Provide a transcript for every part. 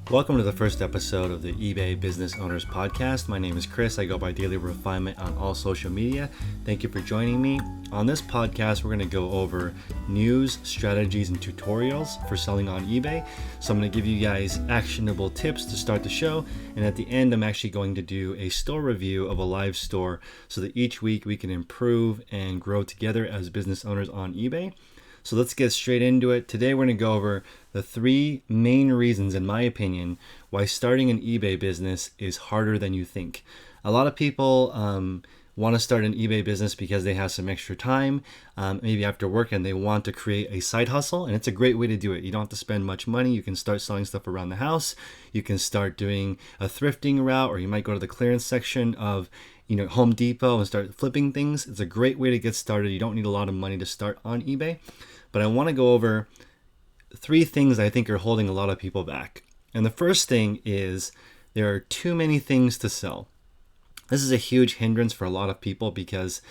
Welcome to the first episode of the eBay Business Owners Podcast. My name is Chris. I go by Daily Refinement on all social media. Thank you for joining me. On this podcast, we're going to go over news, strategies, and tutorials for selling on eBay. So I'm going to give you guys actionable tips to start the show. And at the end, I'm actually going to do a store review of a live store so that each week we can improve and grow together as business owners on eBay. So let's get straight into it. Today we're going to go over the three main reasons, in my opinion, why starting an eBay business is harder than you think. A lot of people want to start an eBay business because they have some extra time, maybe after work, and they want to create a side hustle. And it's a great way to do it. You don't have to spend much money. You can start selling stuff around the house. You can start doing a thrifting route, or you might go to the clearance section of Home Depot and start flipping things. It's a great way to get started. You don't need a lot of money to start on eBay. But I want to go over three things I think are holding a lot of people back. And the first thing is there are too many things to sell. This is a huge hindrance for a lot of people because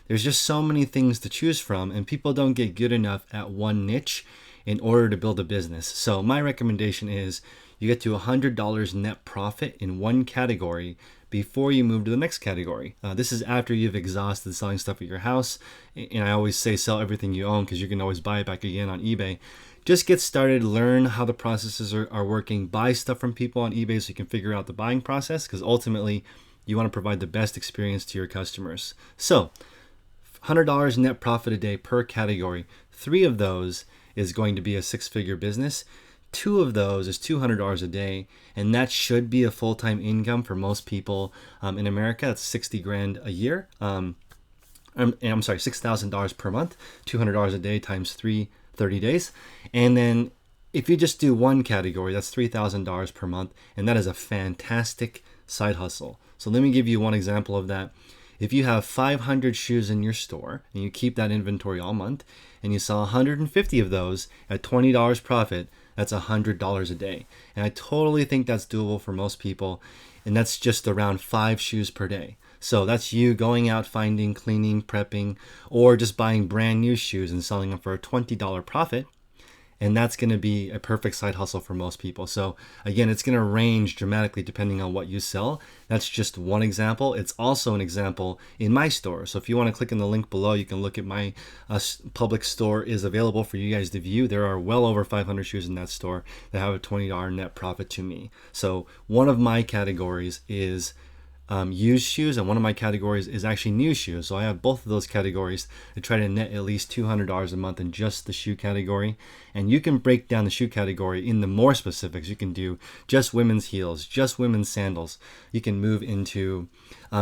there's just so many things to choose from, and people don't get good enough at one niche in order to build a business. So my recommendation is you get to $100 net profit in one category before you move to the next category. This is after you've exhausted selling stuff at your house. And I always say sell everything you own because you can always buy it back again on eBay. Just get started, learn how the processes are working, buy stuff from people on eBay so you can figure out the buying process, because ultimately you want to provide the best experience to your customers. So $100 net profit a day per category. 3 of those is going to be a 6-figure business. 2 of those is $200 a day, and that should be a full-time income for most people in America. It's $60,000 a year. $6,000 per month, $200 a day times 30 days. And then if you just do one category, that's $3,000 per month, and that is a fantastic side hustle. So let me give you one example of that. If you have 500 shoes in your store and you keep that inventory all month and you sell 150 of those at $20 profit, that's $100 a day. And I totally think that's doable for most people. And that's just around 5 shoes per day. So that's you going out, finding, cleaning, prepping, or just buying brand new shoes and selling them for a $20 profit. And that's going to be a perfect side hustle for most people. So again, it's going to range dramatically depending on what you sell. That's just one example. It's also an example in my store. So if you want to click in the link below, you can look at my public store is available for you guys to view. There are well over 500 shoes in that store that have a $20 net profit to me. So one of my categories is used shoes, and one of my categories is actually new shoes. So I have both of those categories to try to net at least $200 a month in just the shoe category. And you can break down the shoe category in the more specifics. You can do just women's heels, just women's sandals. You can move into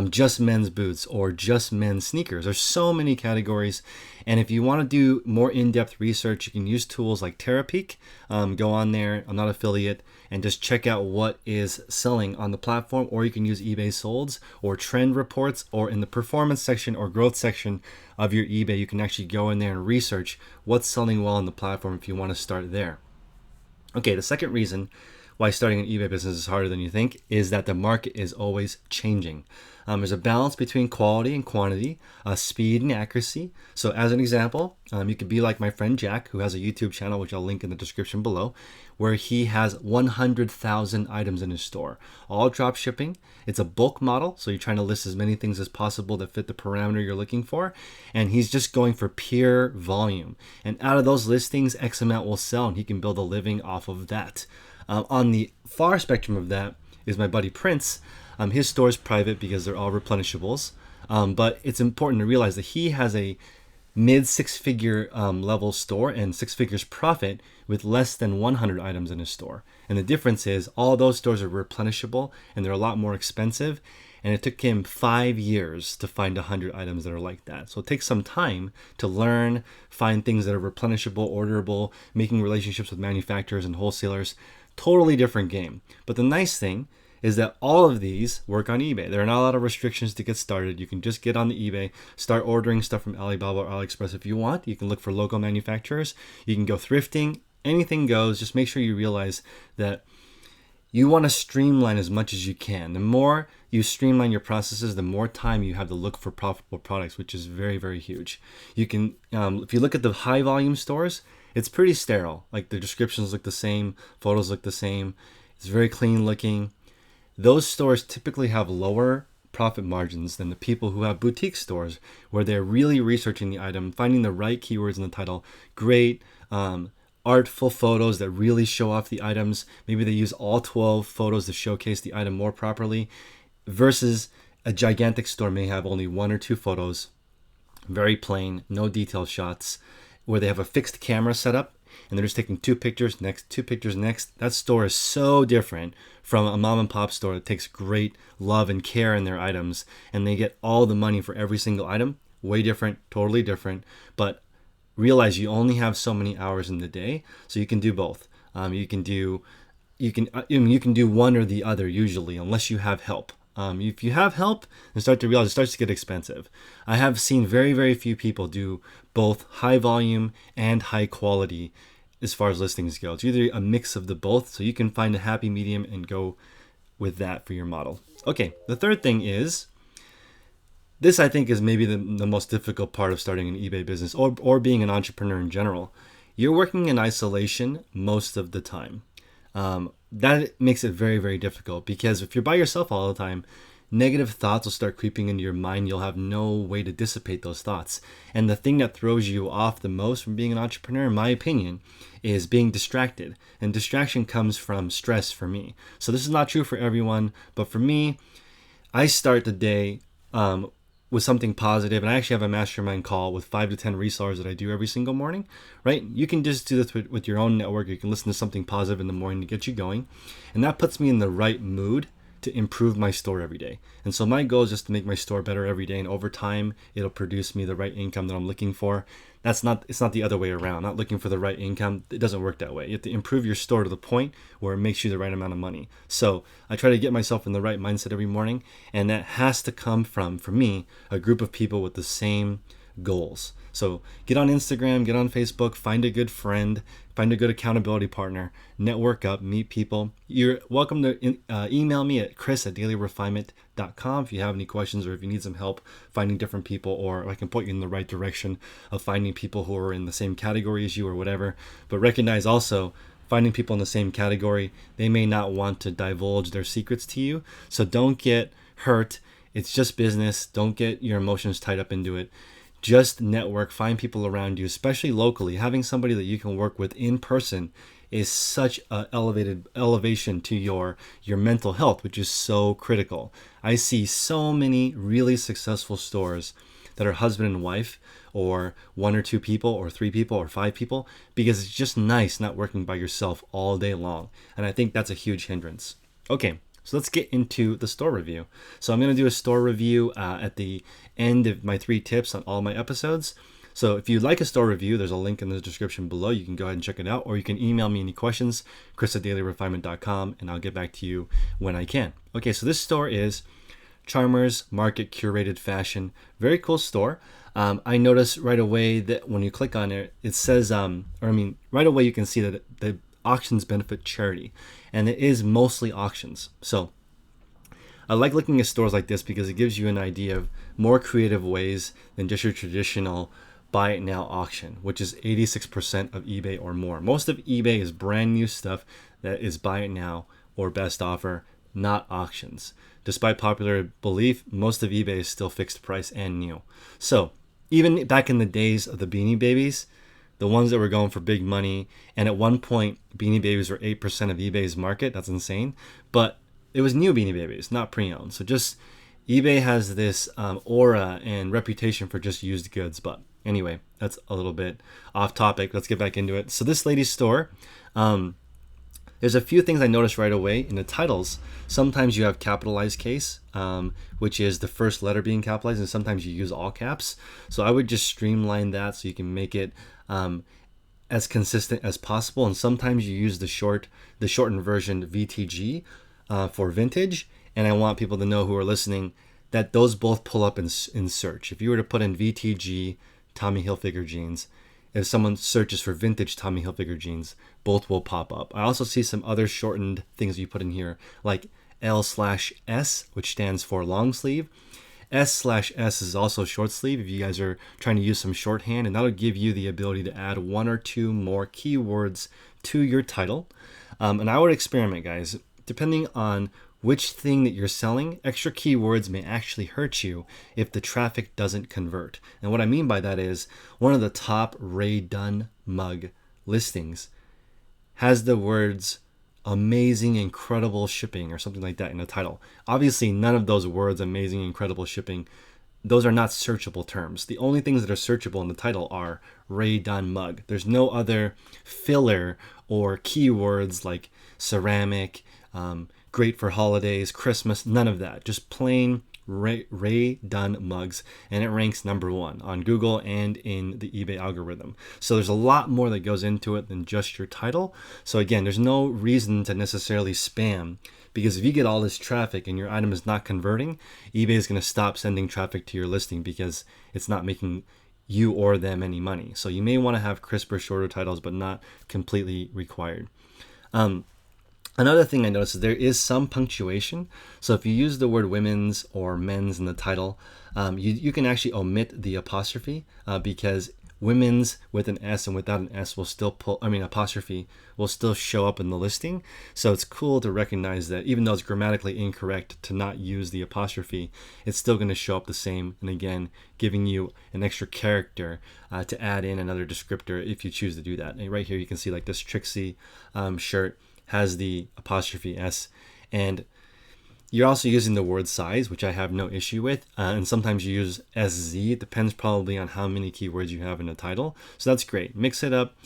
just men's boots or just men's sneakers. There's so many categories. And if you want to do more in-depth research, you can use tools like Terapeak. Go on there, I'm not affiliate, and just check out what is selling on the platform. Or you can use eBay Solds or trend reports, or in the performance section or growth section of your eBay, you can actually go in there and research what's selling well on the platform if you want to start there. Okay, the second reason why starting an eBay business is harder than you think is that the market is always changing. There's a balance between quality and quantity, speed and accuracy. So as an example, you could be like my friend Jack, who has a YouTube channel, which I'll link in the description below, where he has 100,000 items in his store, all drop shipping. It's a bulk model, so you're trying to list as many things as possible that fit the parameter you're looking for. And he's just going for pure volume. And out of those listings, X amount will sell, and he can build a living off of that. On the far spectrum of that is my buddy Prince. His store is private because they're all replenishables. But it's important to realize that he has a mid 6-figure level store and 6 figures profit with less than 100 items in his store. And the difference is all those stores are replenishable and they're a lot more expensive. And it took him 5 years to find 100 items that are like that. So it takes some time to learn, find things that are replenishable, orderable, making relationships with manufacturers and wholesalers. Totally different game. But the nice thing is that all of these work on eBay. There are not a lot of restrictions to get started. You can just get on the eBay, start ordering stuff from Alibaba or AliExpress if you want. You can look for local manufacturers. You can go thrifting. Anything goes. Just make sure you realize that you want to streamline as much as you can. The more you streamline your processes, the more time you have to look for profitable products, which is very, very huge. You can, if you look at the high volume stores, it's pretty sterile. Like the descriptions look the same, photos look the same. It's very clean looking. Those stores typically have lower profit margins than the people who have boutique stores where they're really researching the item, finding the right keywords in the title, great artful photos that really show off the items. Maybe they use all 12 photos to showcase the item more properly, versus a gigantic store may have only 1 or 2 photos, very plain, no detail shots, where they have a fixed camera setup and they're just taking 2 pictures next, 2 pictures next. That store is so different from a mom and pop store that takes great love and care in their items and they get all the money for every single item. Way different, totally different. But realize you only have so many hours in the day, so you can do both. You can do one or the other usually, unless you have help. If you have help, and start to realize it starts to get expensive. I have seen very, very few people do both high volume and high quality as far as listings go. It's either a mix of the both, so you can find a happy medium and go with that for your model. Okay, the third thing is, this I think is maybe the most difficult part of starting an eBay business or being an entrepreneur in general. You're working in isolation most of the time. That makes it very, very difficult because if you're by yourself all the time, negative thoughts will start creeping into your mind. You'll have no way to dissipate those thoughts. And the thing that throws you off the most from being an entrepreneur, in my opinion, is being distracted. And distraction comes from stress for me. So this is not true for everyone, but for me, I start the day with something positive, and I actually have a mastermind call with 5 to 10 resellers that I do every single morning, right? You can just do this with your own network. You can listen to something positive in the morning to get you going, and that puts me in the right mood to improve my store every day. And so my goal is just to make my store better every day, and over time, it'll produce me the right income that I'm looking for. It's not the other way around. I'm not looking for the right income. It doesn't work that way. You have to improve your store to the point where it makes you the right amount of money. So I try to get myself in the right mindset every morning, and that has to come from, for me, a group of people with the same goals. So get on Instagram, get on Facebook, find a good friend, find a good accountability partner, network up, meet people. You're welcome to email me at chris@dailyrefinement.com if you have any questions or if you need some help finding different people, or I can point you in the right direction of finding people who are in the same category as you or whatever. But recognize also, finding people in the same category, they may not want to divulge their secrets to you. So don't get hurt. It's just business. Don't get your emotions tied up into it. Just network, find people around you, especially locally. Having somebody that you can work with in person is such an elevation to your mental health, which is so critical. I see so many really successful stores that are husband and wife, or 1 or 2 people, or 3 people, or 5 people, because it's just nice not working by yourself all day long. And I think that's a huge hindrance. Okay. So let's get into the store review. So I'm going to do a store review at the end of my 3 tips on all my episodes. So if you'd like a store review, there's a link in the description below. You can go ahead and check it out, or you can email me any questions, chris@dailyrefinement.com, and I'll get back to you when I can. Okay, so this store is Charmers Market Curated Fashion. Very cool store. I noticed right away that when you click on it, it says, right away you can see that the auctions benefit charity, and it is mostly auctions. So I like looking at stores like this because it gives you an idea of more creative ways than just your traditional buy it now auction, which is 86% of eBay or more. Most of eBay is brand new stuff that is buy it now or best offer, not auctions. Despite popular belief, most of eBay is still fixed price and new. So even back in the days of the Beanie Babies, the ones that were going for big money, and at one point, Beanie Babies were 8% of eBay's market. That's insane. But it was new Beanie Babies, not pre-owned. So just eBay has this aura and reputation for just used goods. But anyway, that's a little bit off topic. Let's get back into it. So this lady's store, there's a few things I noticed right away in the titles. Sometimes you have capitalized case, which is the first letter being capitalized, and sometimes you use all caps. So I would just streamline that so you can make it as consistent as possible. And sometimes you use the shortened version VTG for vintage. And I want people to know who are listening that those both pull up in search. If you were to put in VTG Tommy Hilfiger jeans, if someone searches for vintage Tommy Hilfiger jeans, both will pop up. I also see some other shortened things you put in here, like L/S, which stands for long sleeve. S/S is also short sleeve if you guys are trying to use some shorthand, and that'll give you the ability to add 1 or 2 more keywords to your title. And I would experiment, guys. depending on which thing that you're selling, extra keywords may actually hurt you if the traffic doesn't convert. And what I mean by that is one of the top Ray Dunn mug listings has the words amazing, incredible shipping or something like that in the title. Obviously, none of those words, amazing, incredible shipping, those are not searchable terms. The only things that are searchable in the title are Ray Dunn mug. There's no other filler or keywords like ceramic, great for holidays, Christmas, none of that. Just plain Ray Dunn mugs, and it ranks #1 on Google and in the eBay algorithm. So there's a lot more that goes into it than just your title. So again, there's no reason to necessarily spam, because if you get all this traffic and your item is not converting, eBay is going to stop sending traffic to your listing because it's not making you or them any money. So you may want to have crisper, shorter titles, but not completely required. Another thing I noticed is there is some punctuation. So if you use the word women's or men's in the title, you can actually omit the apostrophe because women's with an S and without an S will still apostrophe will still show up in the listing. So it's cool to recognize that even though it's grammatically incorrect to not use the apostrophe, it's still going to show up the same. And again, giving you an extra character to add in another descriptor if you choose to do that. And right here, you can see like this Trixie shirt has the apostrophe S, and you're also using the word size, which I have no issue with, and sometimes you use SZ. It depends probably on how many keywords you have in a title, so that's great. Mix it up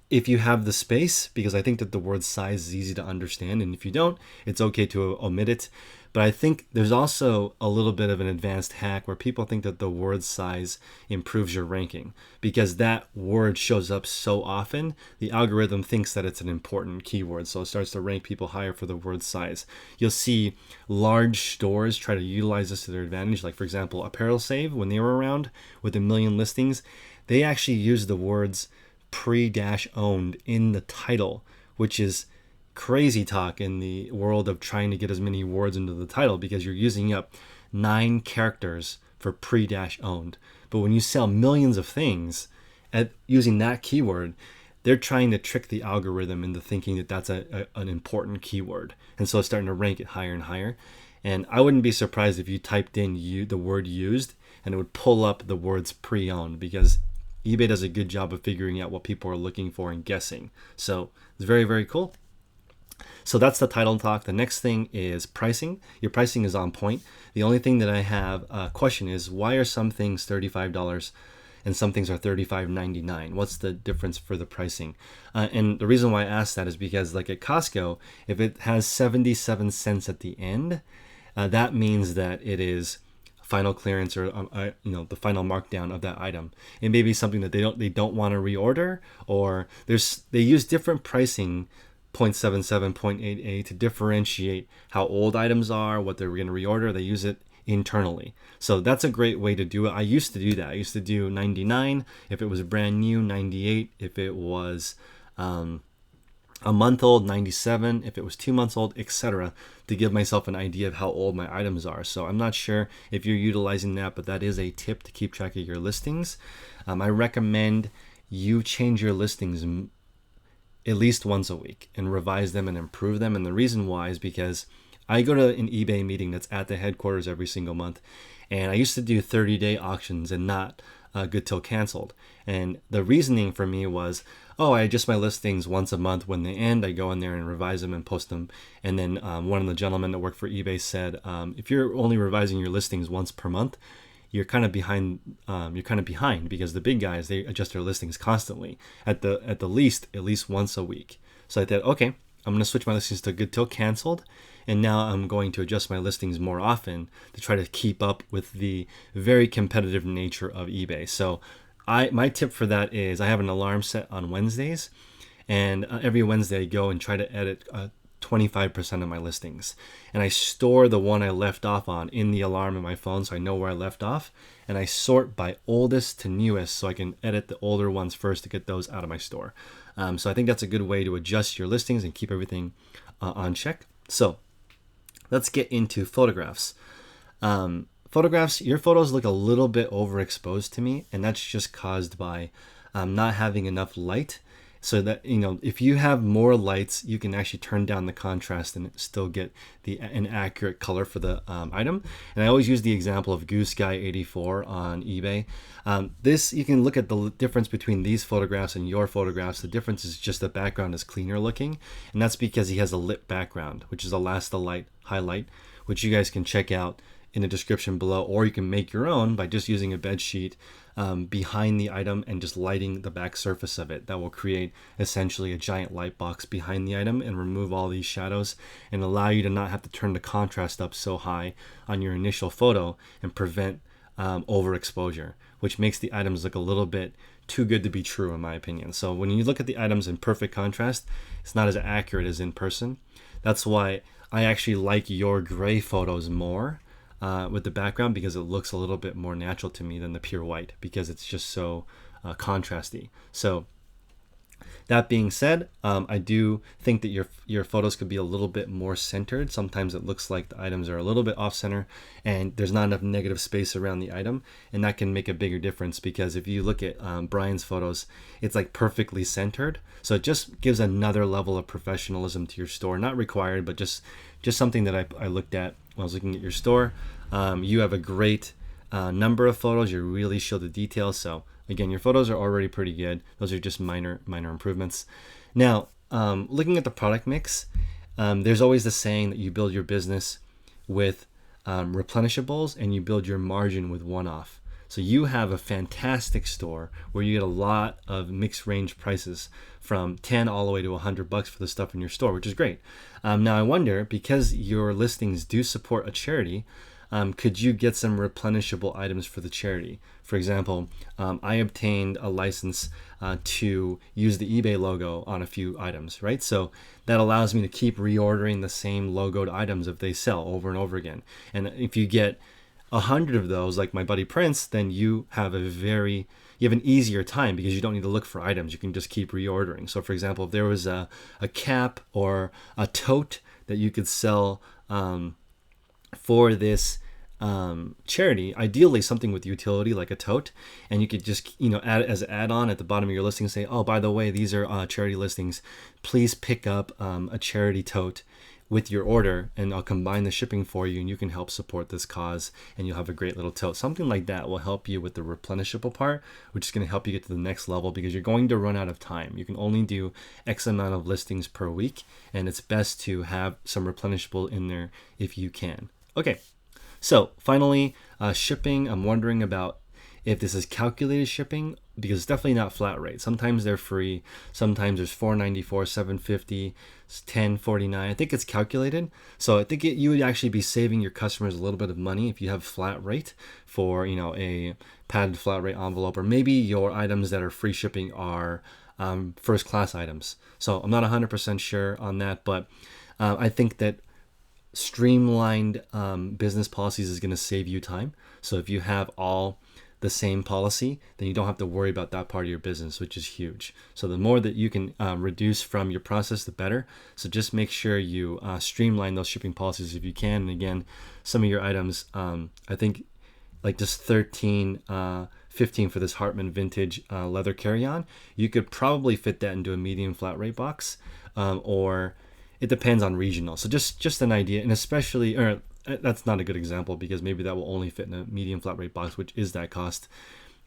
if you have the space, because I think that the word size is easy to understand, and if you don't, it's okay to omit it. But I think there's also a little bit of an advanced hack where people think that the word size improves your ranking because that word shows up so often. The algorithm thinks that it's an important keyword, so it starts to rank people higher for the word size. You'll see large stores try to utilize this to their advantage. Like, for example, Apparel Save, when they were around with 1 million listings, they actually used the words pre-owned in the title, which is crazy talk in the world of trying to get as many words into the title because you're using up 9 characters for pre-owned. But when you sell millions of things at using that keyword, they're trying to trick the algorithm into thinking that that's an important keyword. And so it's starting to rank it higher and higher. And I wouldn't be surprised if you typed in the word used and it would pull up the words pre-owned, because eBay does a good job of figuring out what people are looking for and guessing. So it's very, very cool. So that's the title talk. The next thing is pricing. Your pricing is on point. The only thing that I have a question is, why are some things $35 and some things are $35.99? What's the difference for the pricing? And the reason why I asked that is because, like at Costco, if it has 77 cents at the end, that means that it is final clearance or the final markdown of that item. It may be something that they don't want to reorder, or they use different pricing 0.77, 0.88 to differentiate how old items are, what they're going to reorder. They use it internally. So that's a great way to do it. I used to do that. I used to do 99 if it was brand new, 98 if it was a month old, 97 if it was 2 months old, etc., to give myself an idea of how old my items are. So I'm not sure if you're utilizing that, but that is a tip to keep track of your listings. I recommend you change your listings at least once a week and revise them and improve them. And the reason why is because I go to an eBay meeting that's at the headquarters every single month, and I used to do 30-day auctions and not good till canceled. And the reasoning for me was, I adjust my listings once a month. When they end, I go in there and revise them and post them. And then one of the gentlemen that worked for eBay said, if you're only revising your listings once per month, you're kind of behind. Because the big guys, they adjust their listings constantly, at least once a week. So I thought, okay, I'm going to switch my listings to good till canceled, and now I'm going to adjust my listings more often to try to keep up with the very competitive nature of eBay. So my tip for that is I have an alarm set on Wednesdays, and every Wednesday I go and try to edit 25% of my listings, and I store the one I left off on in the alarm in my phone so I know where I left off, and I sort by oldest to newest so I can edit the older ones first to get those out of my store. So I think that's a good way to adjust your listings and keep everything on check. So let's get into photographs. Photographs, your photos look a little bit overexposed to me, and that's just caused by not having enough light. so that, you know, if you have more lights, you can actually turn down the contrast and still get an accurate color for the item. And I always use the example of Goose Guy 84 on eBay. This, you can look at the difference between these photographs and your photographs. The difference is just the background is cleaner looking, and that's because he has a lit background, which is a Last Light highlight, which you guys can check out in the description below, or you can make your own by just using a bed sheet behind the item and just lighting the back surface of it. That will create essentially a giant light box behind the item and remove all these shadows and allow you to not have to turn the contrast up so high on your initial photo and prevent overexposure, which makes the items look a little bit too good to be true, in my opinion. So when you look at the items in perfect contrast, it's not as accurate as in person. That's why I actually like your gray photos more with the background, because it looks a little bit more natural to me than the pure white, because it's just so contrasty. So that being said, I do think that your photos could be a little bit more centered. Sometimes it looks like the items are a little bit off center and there's not enough negative space around the item, and that can make a bigger difference, because if you look at Brian's photos, it's like perfectly centered. So it just gives another level of professionalism to your store. Not required, but just something that I looked at when I was looking at your store. You have a great number of photos. You really show the details. So again, your photos are already pretty good. Those are just minor improvements. Now, looking at the product mix, there's always the saying that you build your business with replenishables and you build your margin with one-off. So you have a fantastic store where you get a lot of mixed range prices from 10 all the way to $100 for the stuff in your store, which is great. Now I wonder, because your listings do support a charity, could you get some replenishable items for the charity? For example, I obtained a license to use the eBay logo on a few items, right? So that allows me to keep reordering the same logoed items if they sell over and over again. And if you get 100 of those, like my buddy Prince, then you have an easier time, because you don't need to look for items. You can just keep reordering. So for example, if there was a cap or a tote that you could sell for this charity, ideally something with utility like a tote, and you could just add as an add-on at the bottom of your listing, say, oh, by the way, these are charity listings, please pick up a charity tote with your order, and I'll combine the shipping for you, and you can help support this cause, and you'll have a great little tote. Something like that will help you with the replenishable part, which is going to help you get to the next level, because you're going to run out of time. You can only do X amount of listings per week, and it's best to have some replenishable in there if you can. Okay, so finally, shipping. I'm wondering about if this is calculated shipping, because it's definitely not flat rate. Sometimes they're free, sometimes there's $4.94, $7.50, $10.49. I think it's calculated. So I think you would actually be saving your customers a little bit of money if you have flat rate for a padded flat rate envelope, or maybe your items that are free shipping are first class items. So I'm not 100% sure on that, but I think that streamlined business policies is going to save you time. So if you have all the same policy, then you don't have to worry about that part of your business, which is huge. So the more that you can reduce from your process, the better. So just make sure you streamline those shipping policies if you can. And again, some of your items, I think like just 13, 15 for this Hartman vintage leather carry-on, you could probably fit that into a medium flat rate box, or it depends on regional. So just an idea, and especially, or that's not a good example, because maybe that will only fit in a medium flat rate box, which is that cost.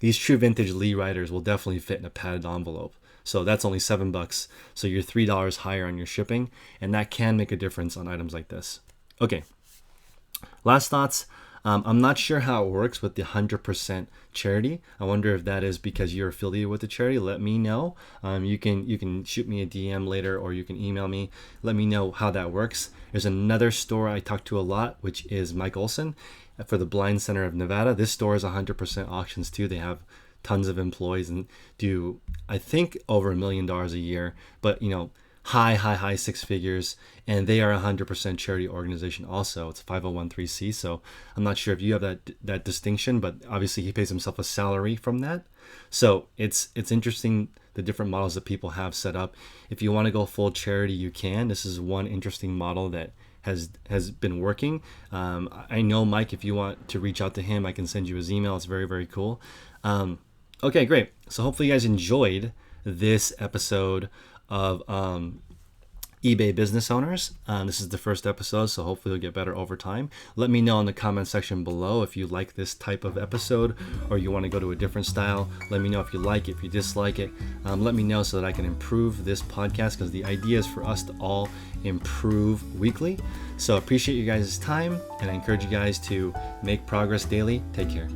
These true vintage Lee Riders will definitely fit in a padded envelope. So that's only $7. So you're $3 higher on your shipping, and that can make a difference on items like this. Okay, last thoughts. I'm not sure how it works with the 100% charity. I wonder if that is because you're affiliated with the charity. Let me know. You can shoot me a DM later, or you can email me. Let me know how that works. There's another store I talk to a lot, which is Mike Olson for the Blind Center of Nevada. This store is 100% auctions too. They have tons of employees and do, I think, over $1 million a year. But high six figures, and they are a 100% charity organization also. It's 501(c)(3), so I'm not sure if you have that distinction, but obviously he pays himself a salary from that. So it's interesting, the different models that people have set up. If you want to go full charity, you can. This is one interesting model that has been working. I know Mike, if you want to reach out to him, I can send you his email. It's very, very cool. Okay, great. So hopefully you guys enjoyed this episode of eBay Business Owners. This is the first episode, so hopefully it'll get better over time. Let me know in the comment section below if you like this type of episode or you want to go to a different style. Let me know if you like it, if you dislike it. Let me know so that I can improve this podcast, because the idea is for us to all improve weekly. So appreciate you guys' time, and I encourage you guys to make progress daily. Take care.